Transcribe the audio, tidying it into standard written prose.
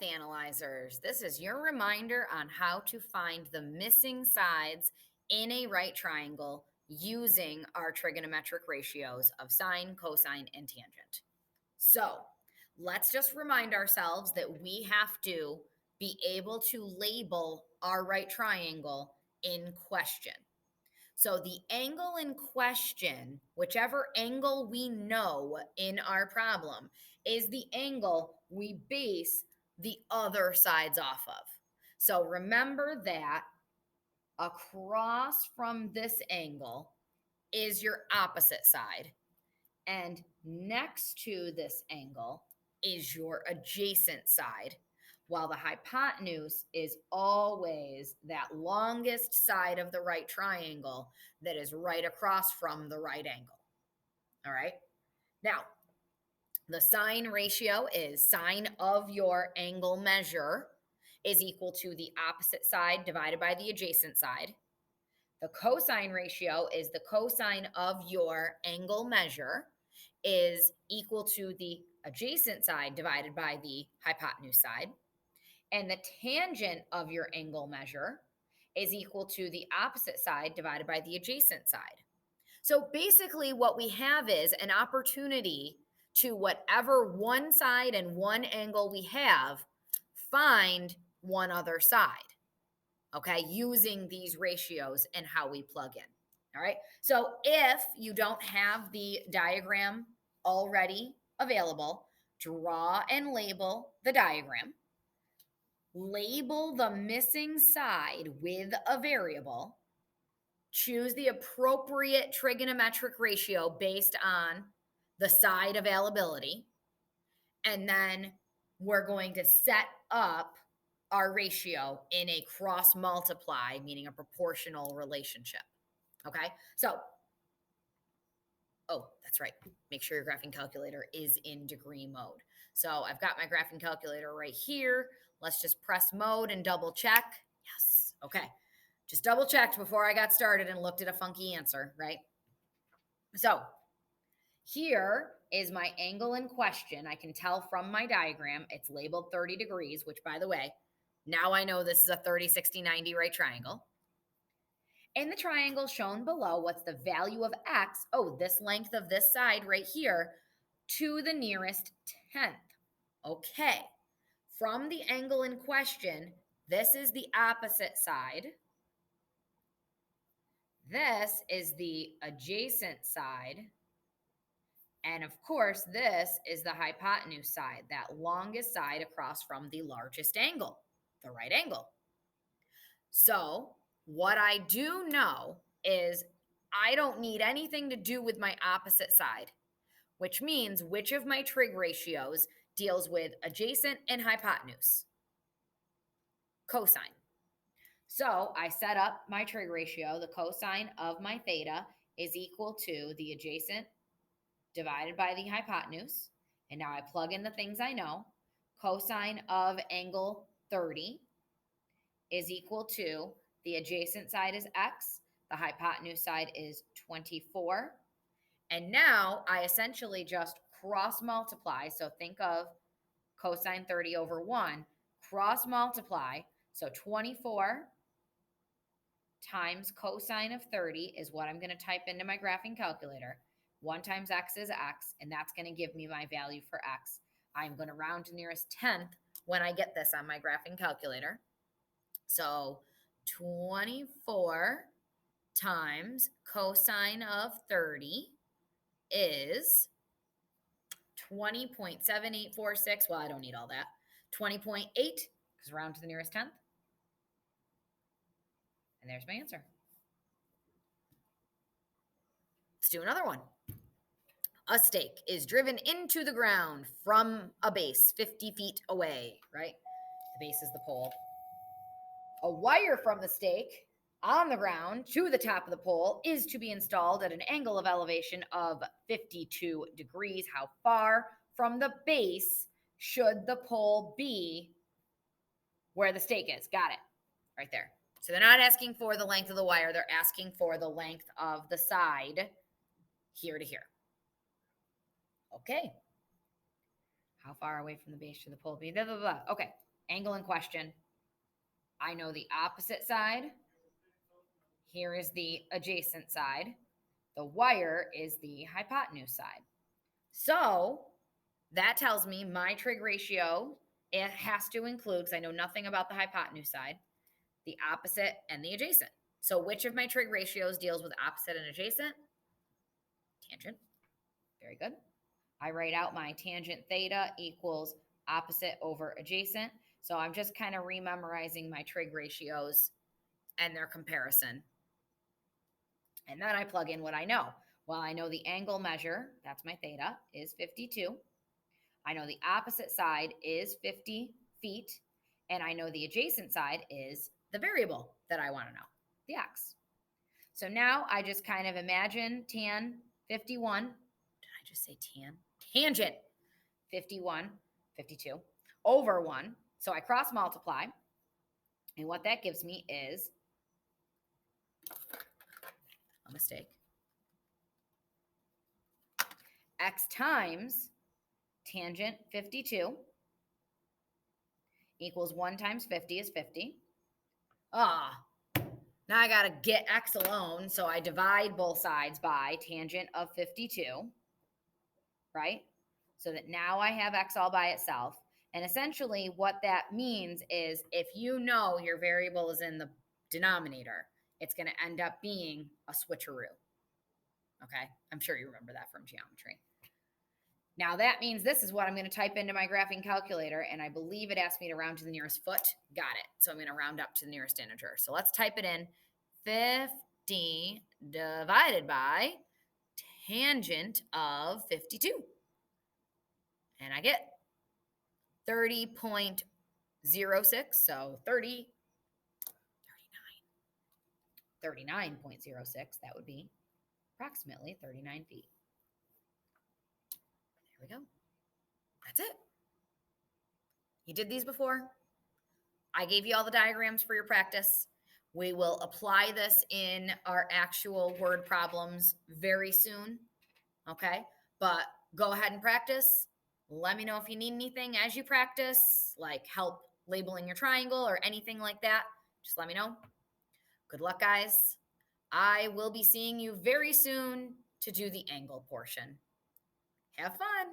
Analyzers. This is your reminder on how to find the missing sides in a right triangle using our trigonometric ratios of sine, cosine, and tangent. So let's just remind ourselves that we have to be able to label our right triangle in question. So the angle in question, whichever angle we know in our problem, is the angle we base the other sides off of. So remember that across from this angle is your opposite side, and next to this angle is your adjacent side, while the hypotenuse is always that longest side of the right triangle that is right across from the right angle. All right. Now, the sine ratio is sine of your angle measure is equal to the opposite side divided by the adjacent side. The cosine ratio is the cosine of your angle measure is equal to the adjacent side divided by the hypotenuse side. And the tangent of your angle measure is equal to the opposite side divided by the adjacent side. So basically, what we have is an opportunity to whatever one side and one angle we have, find one other side, okay, using these ratios and how we plug in. All right. So if you don't have the diagram already available, draw and label the diagram. Label the missing side with a variable. Choose the appropriate trigonometric ratio based on the side availability. And then we're going to set up our ratio in a cross multiply, meaning a proportional relationship. Okay. So, oh, that's right. Make sure your graphing calculator is in degree mode. So I've got my graphing calculator right here. Let's just press mode and double check. Yes. Okay. Just double checked before I got started and looked at a funky answer, right? So here is my angle in question. I can tell from my diagram, it's labeled 30 degrees, which by the way, now I know this is a 30, 60, 90 right triangle. In the triangle shown below, what's the value of x? Oh, this length of this side right here to the nearest tenth. Okay. From the angle in question, this is the opposite side. This is the adjacent side. And of course, this is the hypotenuse side, that longest side across from the largest angle, the right angle. So what I do know is I don't need anything to do with my opposite side, which means which of my trig ratios deals with adjacent and hypotenuse? Cosine. So I set up my trig ratio. The cosine of my theta is equal to the adjacent divided by the hypotenuse. And now I plug in the things I know. Cosine of angle 30 is equal to the adjacent side is x, the hypotenuse side is 24. And now I essentially just cross multiply. So think of cosine 30 over 1, cross multiply. So 24 times cosine of 30 is what I'm going to type into my graphing calculator. 1 times x is x, and that's going to give me my value for x. I'm going to round to nearest tenth when I get this on my graphing calculator. So 24 times cosine of 30 is 20.7846. Well, I don't need all that. 20.8, because round to the nearest tenth. And there's my answer. Let's do another one. A stake is driven into the ground from a base 50 feet away, right? The base is the pole. A wire from the stake on the ground to the top of the pole is to be installed at an angle of elevation of 52 degrees. How far from the base should the pole be where the stake is? Got it. Right there. So they're not asking for the length of the wire. They're asking for the length of the side here to here. Okay. How far away from the base should the pole be? Blah, blah, blah. Okay. angle in question. I know the opposite side. Here is the adjacent side. The wire is the hypotenuse side. So that tells me my trig ratio, it has to include, because I know nothing about the hypotenuse side, the opposite and the adjacent. So which of my trig ratios deals with opposite and adjacent? Tangent. Very good. I write out my tangent theta equals opposite over adjacent. So I'm just kind of rememorizing my trig ratios and their comparison. And then I plug in what I know. Well, I know the angle measure, that's my theta, is 52. I know the opposite side is 50 feet. And I know the adjacent side is the variable that I want to know, the x. So now I just kind of imagine tan 51. Did I just say tan? Tangent 51, 52 over 1. So I cross multiply. And what that gives me is a mistake. X times tangent 52 equals 1 times 50 is 50. Now I got to get x alone, so I divide both sides by tangent of 52, right? So that now I have x all by itself. And essentially what that means is if you know your variable is in the denominator, it's going to end up being a switcheroo. Okay? I'm sure you remember that from geometry. Now that means this is what I'm going to type into my graphing calculator, and I believe it asked me to round to the nearest foot. Got it. So I'm going to round up to the nearest integer. So let's type it in. 50 divided by tangent of 52. And I get 30.06, so 39.06, that would be approximately 39 feet. There we go. That's it. You did these before. I gave you all the diagrams for your practice. We will apply this in our actual word problems very soon, okay? But go ahead and practice. Let me know if you need anything as you practice, like help labeling your triangle or anything like that. Just let me know. Good luck, guys. I will be seeing you very soon to do the angle portion. Have fun.